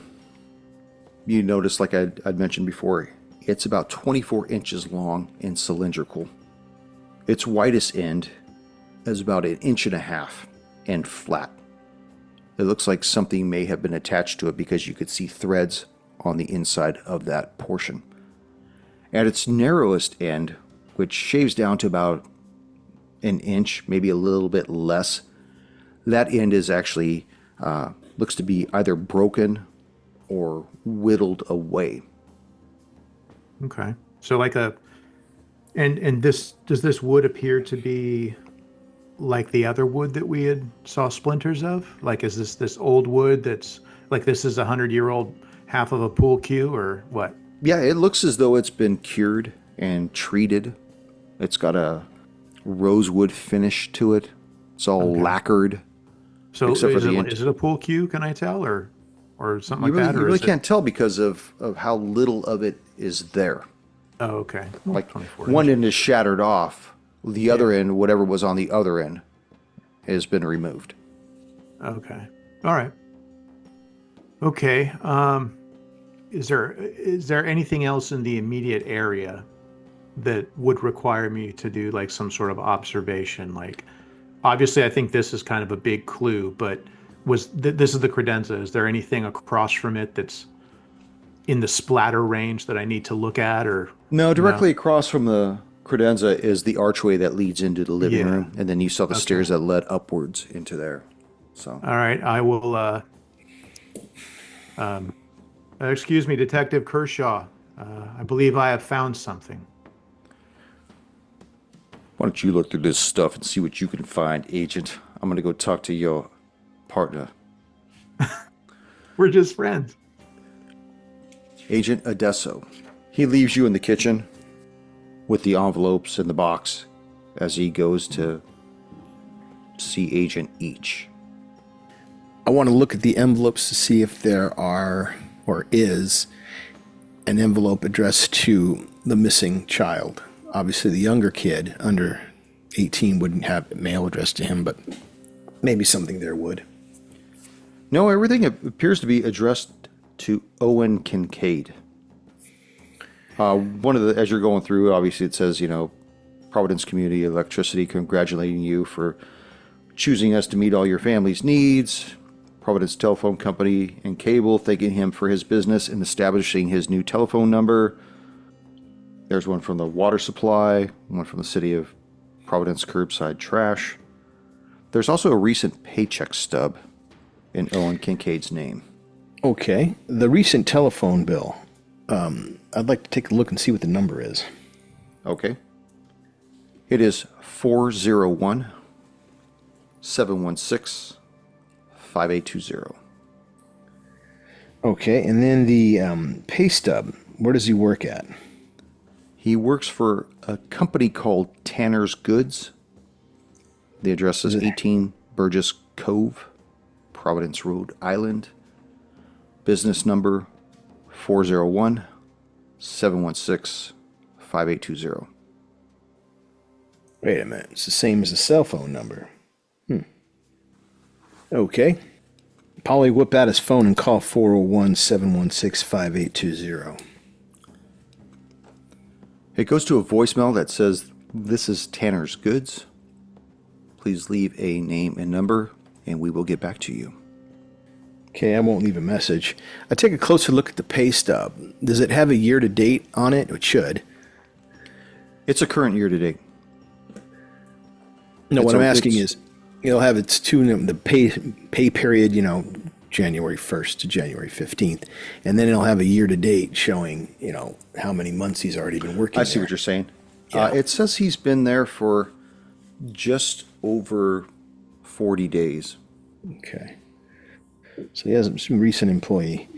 You notice, like I'd mentioned before, it's about 24 inches long and cylindrical. Its widest end is about 1.5 inches and flat. It looks like something may have been attached to it because you could see threads on the inside of that portion. At its narrowest end, which shaves down to about 1 inch, maybe a little bit less, that end is actually looks to be either broken or whittled away. Okay. So like and does this wood appear to be like the other wood that we had saw splinters of? Like, is this old wood that's like this is 100-year-old half of a pool cue or what? Yeah, it looks as though it's been cured and treated. It's got a rosewood finish to it. It's all lacquered. So Except for is it a pool cue? Can I tell or something You like really, that? you Or really is it? can't tell because of how little of it is there. Oh, okay. Like 24 one end is shattered off. The other end, whatever was on the other end, has been removed. Okay. All right. Okay. Is there anything else in the immediate area that would require me to do like some sort of observation? Like, obviously, I think this is kind of a big clue, but this is the credenza. Is there anything across from it that's in the splatter range that I need to look at, or No, directly across from the credenza is the archway that leads into the living Yeah. room, and then you saw the stairs that led upwards into there. So, All right, I will. Excuse me, Detective Kershaw. I believe I have found something. why don't you look through this stuff and see what you can find, Agent? I'm going to go talk to your partner. We're just friends. Agent Adesso. He leaves you in the kitchen with the envelopes in the box as he goes to see Agent Each. I want to look at the envelopes to see if there are or is an envelope addressed to the missing child. Obviously, the younger kid under 18 wouldn't have mail addressed to him, but maybe something there would. No, everything appears to be addressed to Owen Kinkaid. One of the, as you're going through, obviously it says, Providence Community Electricity congratulating you for choosing us to meet all your family's needs. Providence Telephone Company and Cable thanking him for his business in establishing his new telephone number. There's one from the water supply, one from the city of Providence Curbside Trash. There's also a recent paycheck stub in Owen Kinkaid's name. Okay, the recent telephone bill. I'd like to take a look and see what the number is. Okay. It is 401 716 5820. Okay, and then the pay stub. Where does he work at? He works for a company called Tanner's Goods. The address is 18 Burgess Cove, Providence, Rhode Island. Business number 401 716 5820. Wait a minute. It's the same as the cell phone number. Okay. Polly whip out his phone and call 401-716-5820. It goes to a voicemail that says, "This is Tanner's Goods. Please leave a name and number, and we will get back to you." Okay, I won't leave a message. I take a closer look at the pay stub. Does it have a year-to-date on it? It should. It's a current year to date. No, It's what I'm a- asking it's- is, it'll have its the pay period, January 1st to January 15th, and then it'll have a year-to-date showing, how many months he's already been working. I see what you're saying. Yeah. It says he's been there for just over 40 days. Okay. So he has some recent employee.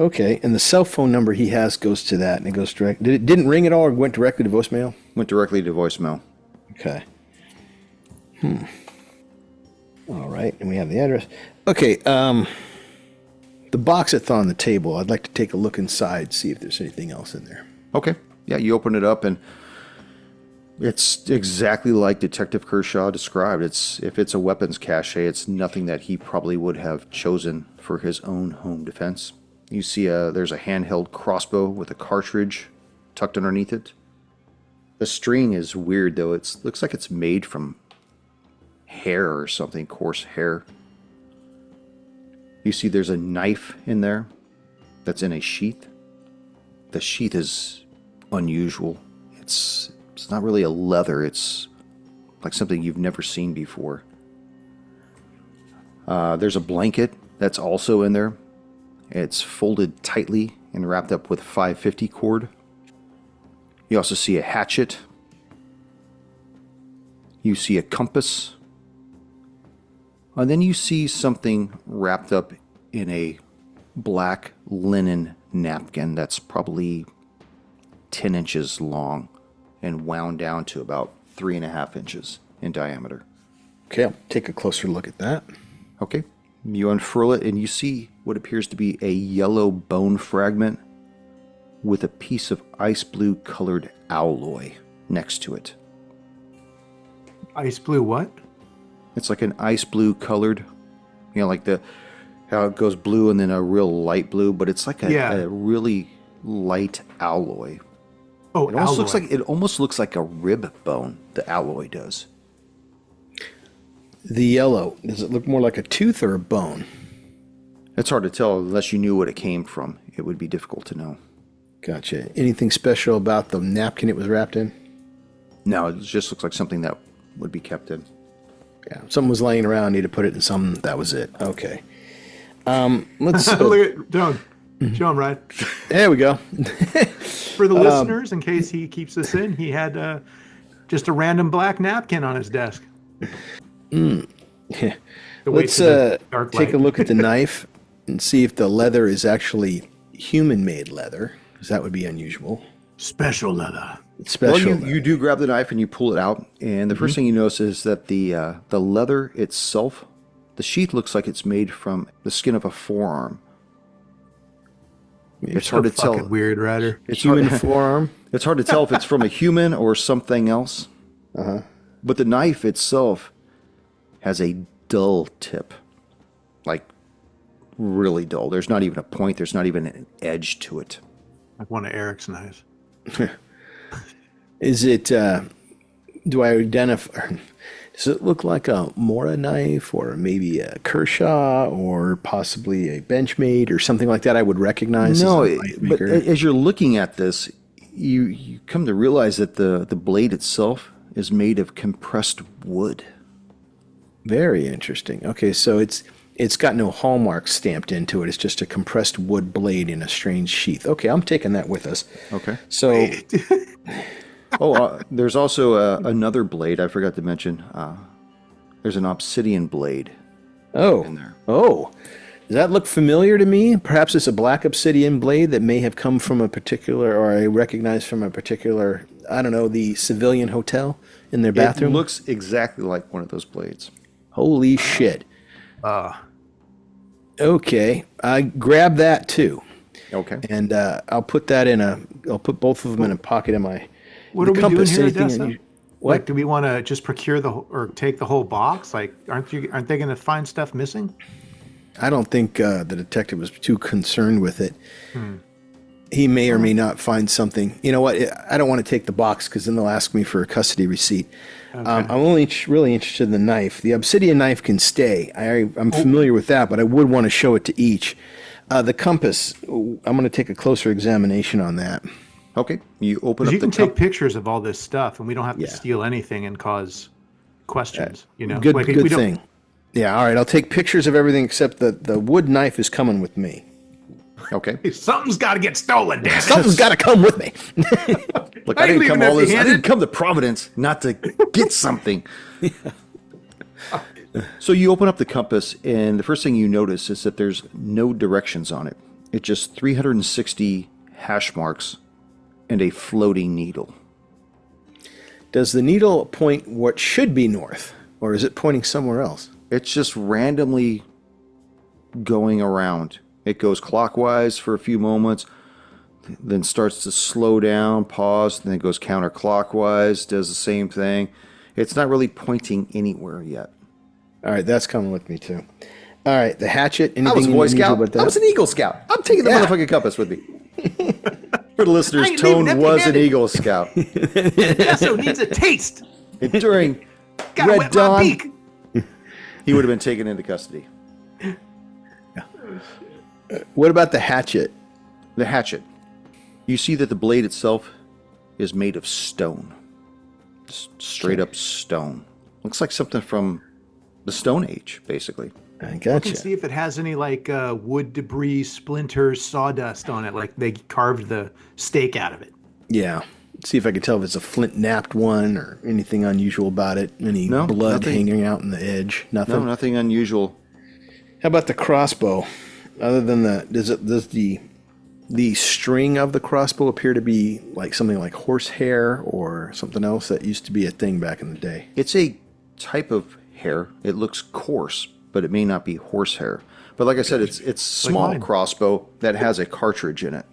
Okay, and the cell phone number he has goes to that, and it goes direct. Didn't ring at all, or went directly to voicemail? Went directly to voicemail. Okay. All right, and we have the address. Okay, the box that's on the table, I'd like to take a look inside, see if there's anything else in there. Okay. Yeah, you open it up, and it's exactly like Detective Kershaw described. If it's a weapons cache, it's nothing that he probably would have chosen for his own home defense. You see there's a handheld crossbow with a cartridge tucked underneath it. The string is weird, though. It looks like it's made from hair or something, coarse hair. You see there's a knife in there that's in a sheath. The sheath is unusual. It's not really a leather. It's like something you've never seen before. There's a blanket that's also in there. It's folded tightly and wrapped up with 550 cord. You also see a hatchet. You see a compass. And then you see something wrapped up in a black linen napkin that's probably 10 inches long and wound down to about 3.5 inches in diameter. Okay, I'll take a closer look at that. Okay. You unfurl it and you see what appears to be a yellow bone fragment with a piece of ice blue colored alloy next to it. Ice blue what? It's like an ice blue colored, like how it goes blue and then a real light blue, but it's like a really light alloy. Oh, It almost looks like a rib bone. The alloy does. The yellow, does it look more like a tooth or a bone? It's hard to tell unless you knew what it came from. It would be difficult to know. Gotcha. Anything special about the napkin it was wrapped in? No, it just looks like something that would be kept in. Yeah, something was laying around, need to put it in something, that was it. Okay. Let's... Look at John. Show him, right? There we go. For the listeners, in case he keeps this in, he had just a random black napkin on his desk. Yeah. Let's take a look at the knife and see if the leather is actually human-made leather, because that would be unusual. Special leather. Special. Well, you do grab the knife and you pull it out, and the first thing you notice is that the leather itself, the sheath looks like it's made from the skin of a forearm. It's hard to tell. Weird, Ryder. It's Human hard, forearm. it's hard to tell if it's from a human or something else. But the knife itself has a dull tip, like really dull. There's not even a point. There's not even an edge to it. Like one of Eric's knives. Is it, do I identify, does it look like a Mora knife or maybe a Kershaw or possibly a Benchmade or something like that I would recognize? No, as a knife but maker? as you're looking at this, you come to realize that the blade itself is made of compressed wood. Very interesting. Okay, so it's got no hallmark stamped into it. It's just a compressed wood blade in a strange sheath. Okay, I'm taking that with us. Okay. So, There's also another blade I forgot to mention. There's an obsidian blade in there. Oh, does that look familiar to me? Perhaps it's a black obsidian blade that may have come from a particular, or I recognize from a particular, I don't know, the civilian hotel in their bathroom. It looks exactly like one of those blades. Holy shit. Okay, I grab that too. Okay. And I'll put that I'll put both of them in a pocket in my What the are we compass. doing here, Anything Odessa? What? Like, do we want to just procure or take the whole box? Like, aren't they going to find stuff missing? I don't think the detective was too concerned with it. He may or may not find something. You know what? I don't want to take the box because then they'll ask me for a custody receipt. Okay. I'm only really interested in the knife. The obsidian knife can stay. I'm familiar with that, but I would want to show it to each. The compass, I'm going to take a closer examination on that. Okay. You open up You the can take pictures of all this stuff, and we don't have to Yeah. steal anything and cause questions. Good thing. Yeah, all right. I'll take pictures of everything except the wood knife is coming with me. Okay. Something's got to get stolen, damn it. Something's got to come with me. Look, I I didn't leave come it all this. I empty-handed. didn't come to Providence not to get something. So you open up the compass, and the first thing you notice is that there's no directions on it. It's just 360 hash marks and a floating needle. Does the needle point what should be north, or is it pointing somewhere else? It's just randomly going around. It goes clockwise for a few moments, then starts to slow down, pause, then it goes counterclockwise, does the same thing. It's not really pointing anywhere yet. All right, that's coming with me too. All right, the hatchet. I was a Anything Boy unusual Scout. about that? I was an Eagle Scout. I'm taking the motherfucking compass with me. For the listeners, I ain't leaving Tone was an empty-handed. Eagle Scout. Eso needs a taste. And during Gotta Red wet my Dawn, beak. he would have been taken into custody. What about the hatchet? The hatchet. You see that the blade itself is made of stone. Straight up stone. Looks like something from the Stone Age, basically. I You gotcha. can see if it has any like wood debris, splinters, sawdust on it, like they carved the steak out of it. Yeah. See if I can tell if it's a flint napped one or anything unusual about it. Any No, blood nothing. hanging out in the edge. Nothing. No, nothing unusual. How about the crossbow? Other than does the string of the crossbow appear to be like something like horsehair or something else that used to be a thing back in the day? It's a type of hair. It looks coarse, but it may not be horsehair. But like I said, it's small mine. crossbow that has a cartridge in it.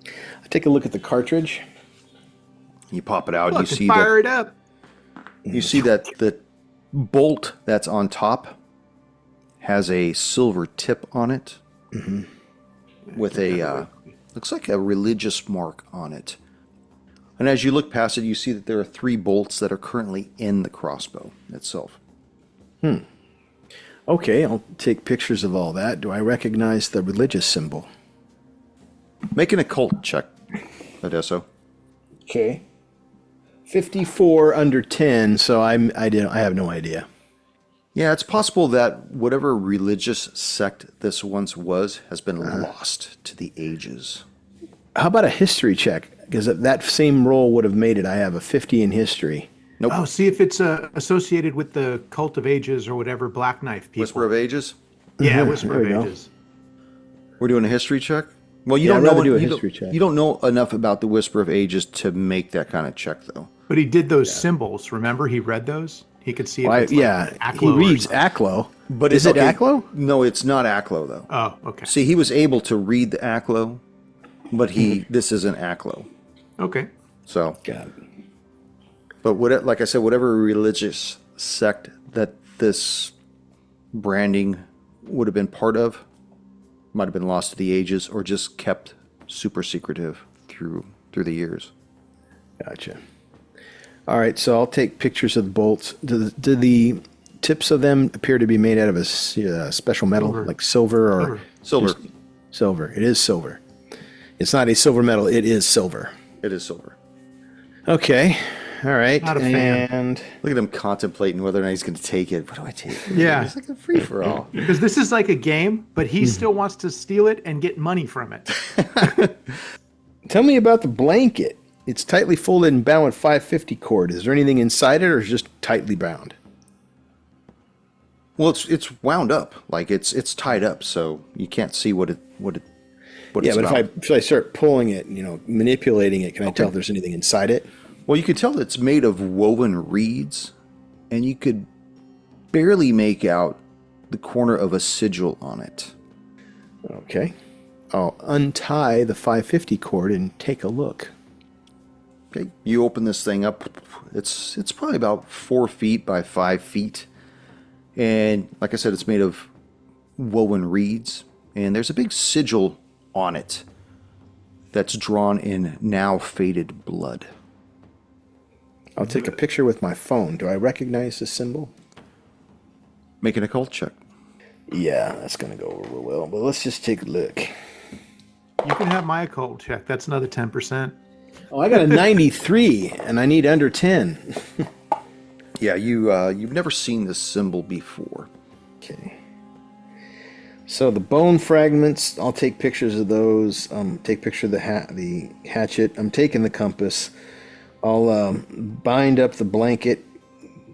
I take a look at the cartridge. You pop it out, Look, you see fire that it up. you see that the bolt that's on top has a silver tip on it with a, looks like a religious mark on it. And as you look past it, you see that there are 3 bolts that are currently in the crossbow itself. Okay, I'll take pictures of all that. Do I recognize the religious symbol? Make an occult check, Odesso. Okay. 54 under 10, so I have no idea. Yeah, it's possible that whatever religious sect this once was has been lost to the ages. How about a history check? Because that same roll would have made it. I have a 50 in history. Nope. Oh, see if it's associated with the Cult of Ages or whatever Black Knife people. Whisper of Ages? Yeah, Whisper There we of go. Ages. We're doing a history check? Well, you Yeah, don't I'd rather know do a you history don't- check. You don't know enough about the Whisper of Ages to make that kind of check, though. But he did those symbols. Remember, he read those. He could see if it's like He Aklo or reads something. Aklo. But Is it okay. Aklo? No, it's not Aklo, though. Oh, okay. See, he was able to read the Aklo, but this isn't Aklo. Okay. So, Got it. but like I said, whatever religious sect that this branding would have been part of might have been lost to the ages or just kept super secretive through the years. Gotcha. All right, so I'll take pictures of the bolts. Do the tips of them appear to be made out of a special metal, Silver. like silver or Silver. silver? It is silver. It's not a silver metal. It is silver. It is silver. Okay. All right. Not a fan. And Look at him contemplating whether or not he's going to take it. What do I take? Yeah. It's like a free for all. Because this is like a game, but he still wants to steal it and get money from it. tell me about the blanket. It's tightly folded and bound with 550 cord. Is there anything inside it, or is it just tightly bound? Well, it's wound up, like it's tied up, so you can't see what it's Yeah, but about. if I start pulling it, manipulating it, can I tell if there's anything inside it? Well, you could tell that it's made of woven reeds, and you could barely make out the corner of a sigil on it. Okay. I'll untie the 550 cord and take a look. Okay, you open this thing up. It's probably about 4 feet by 5 feet, and like I said, it's made of woven reeds, and there's a big sigil on it that's drawn in now faded blood. I'll take a picture with my phone. Do I recognize the symbol? Make an occult check. Yeah, that's going to go over real well. But let's just take a look. You can have my occult check. That's another 10%. Oh, I got a 93, and I need under 10. Yeah, you've never seen this symbol before. Okay. So the bone fragments, I'll take pictures of those. Take picture of the hatchet. I'm taking the compass. I'll bind up the blanket,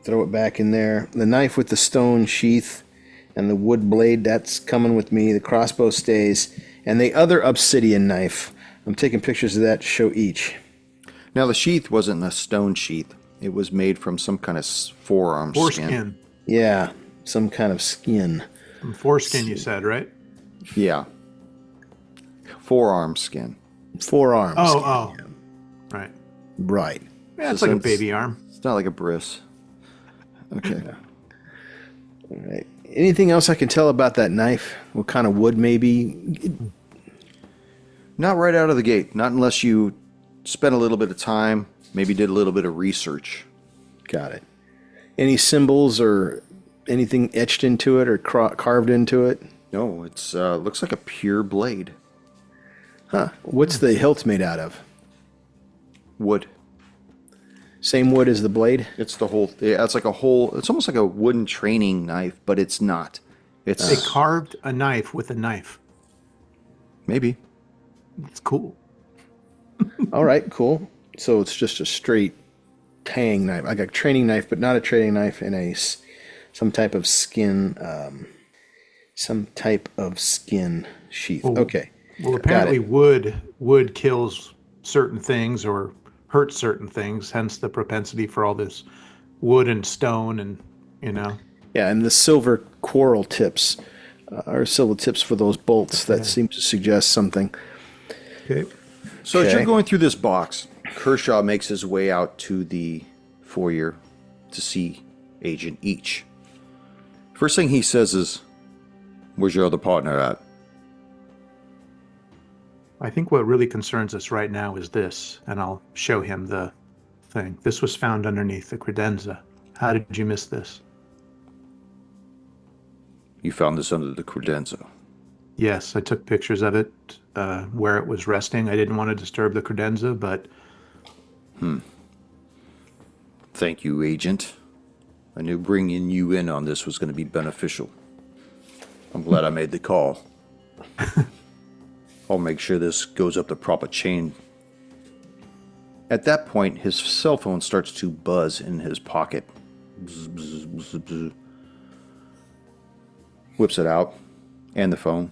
throw it back in there. The knife with the stone sheath and the wood blade, that's coming with me. The crossbow stays. And the other obsidian knife, I'm taking pictures of that to show each. Now, the sheath wasn't a stone sheath. It was made from some kind of forearm skin. Foreskin. Yeah, some kind of skin. Some foreskin, you said, right? Yeah. Forearm skin. Forearms. Oh. Right. Right. Yeah, it's So like a it's- baby arm. It's not like a bris. Okay. All right. Anything else I can tell about that knife? What kind of wood maybe? Not right out of the gate. Not unless you spent a little bit of time, maybe did a little bit of research. Got it. Any symbols or anything etched into it or carved into it? No, it's looks like a pure blade. Huh. What's the hilt made out of? Wood. Same wood as the blade? It's the whole. Yeah, it's like a whole. It's almost like a wooden training knife, but it's not. It's They carved a knife with a knife. maybe. It's cool. All right, cool. So it's just a straight tang knife, like a training knife, but not a training knife, and some type of skin, sheath. Oh. Okay. Well, apparently it. wood kills certain things or hurts certain things, hence the propensity for all this wood and stone and, Yeah, and the silver coral tips are silver tips for those bolts. That seem to suggest something. Okay. So as Okay. you're going through this box, Kershaw makes his way out to the foyer to see Agent Each. First thing he says is, Where's your other partner at? I think what really concerns us right now is this, and I'll show him the thing. This was found underneath the credenza. How did you miss this? You found this under the credenza. Yes, I took pictures of it where it was resting. I didn't want to disturb the credenza, but... Thank you, Agent. I knew bringing you in on this was going to be beneficial. I'm glad I made the call. I'll make sure this goes up the proper chain. At that point, his cell phone starts to buzz in his pocket. Bzz, bzz, bzz, bzz. Whips it out. And the phone.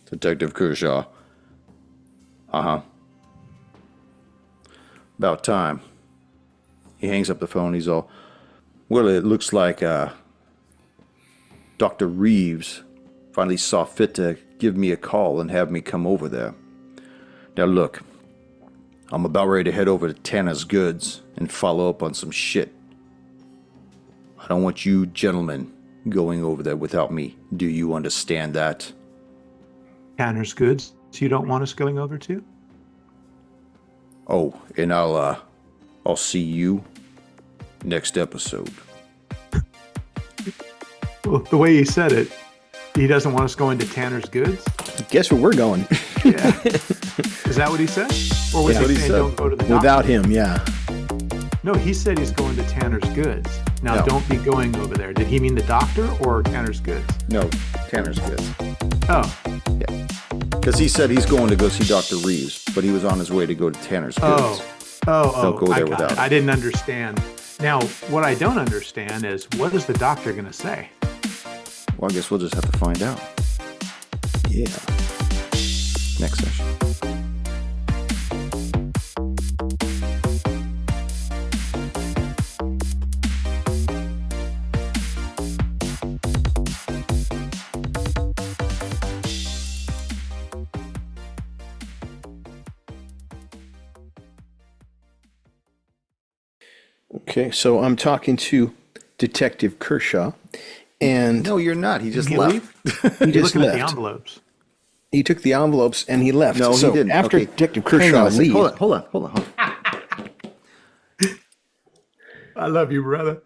Detective Kershaw. Uh-huh. About time. He hangs up the phone. He's all, well, it looks like Dr. Reeves finally saw fit to give me a call and have me come over there. Now look, I'm about ready to head over to Tanner's Goods and follow up on some shit. I don't want you gentlemen going over there without me. Do you understand that? Tanner's Goods, you don't want us going over to? Oh, and I'll see you next episode. Well, the way he said it, he doesn't want us going to Tanner's Goods? Guess where we're going? Yeah. Is that what he said? Or was Yeah, what he he saying said. don't go to the doctor? Without him, yeah. No, he said he's going to Tanner's Goods. Now, No. don't be going over there. Did he mean the doctor or Tanner's Goods? No, Tanner's Goods. Oh, Yeah. Because he said he's going to go see Dr. Reeves, but he was on his way to go to Tanner's Goods. Don't go there I got without it. it. I didn't understand. Now, what I don't understand is what is the doctor going to say? Well, I guess we'll just have to find out Yeah. next session. Okay, so I'm talking to Detective Kershaw, and No, you're not. He just He left. leave? he You're just looking at the left. envelopes. He took the envelopes and he left. No, so he didn't. After Okay. Detective Hang Kershaw on a sec. leaves, Hold on. I love you, brother.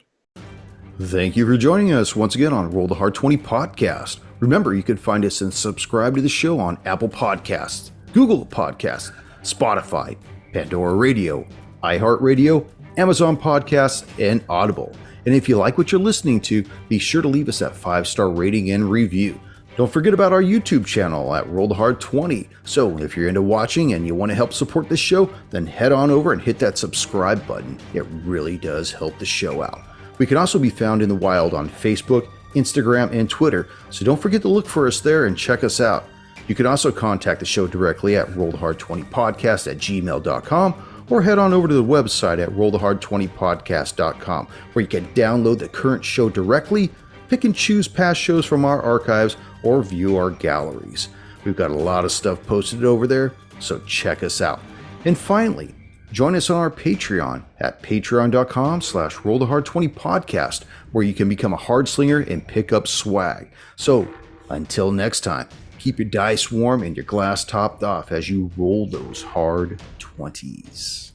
Thank you for joining us once again on Roll the Hard 20 podcast. Remember, you can find us and subscribe to the show on Apple Podcasts, Google Podcasts, Spotify, Pandora Radio, iHeart Radio, Amazon Podcasts, and Audible. And if you like what you're listening to, be sure to leave us that 5-star rating and review. Don't forget about our YouTube channel at Roll the Hard 20. So if you're into watching and you want to help support the show, then head on over and hit that subscribe button. It really does help the show out. We can also be found in the wild on Facebook, Instagram, and Twitter, so don't forget to look for us there and check us out. You can also contact the show directly at rollthehard20podcast@gmail.com or head on over to the website at rollthehard20podcast.com where you can download the current show directly, pick and choose past shows from our archives, or view our galleries. We've got a lot of stuff posted over there, so check us out. And finally, join us on our Patreon at patreon.com/rollthehard20podcast, where you can become a hard slinger and pick up swag. So until next time, keep your dice warm and your glass topped off as you roll those hard 20s.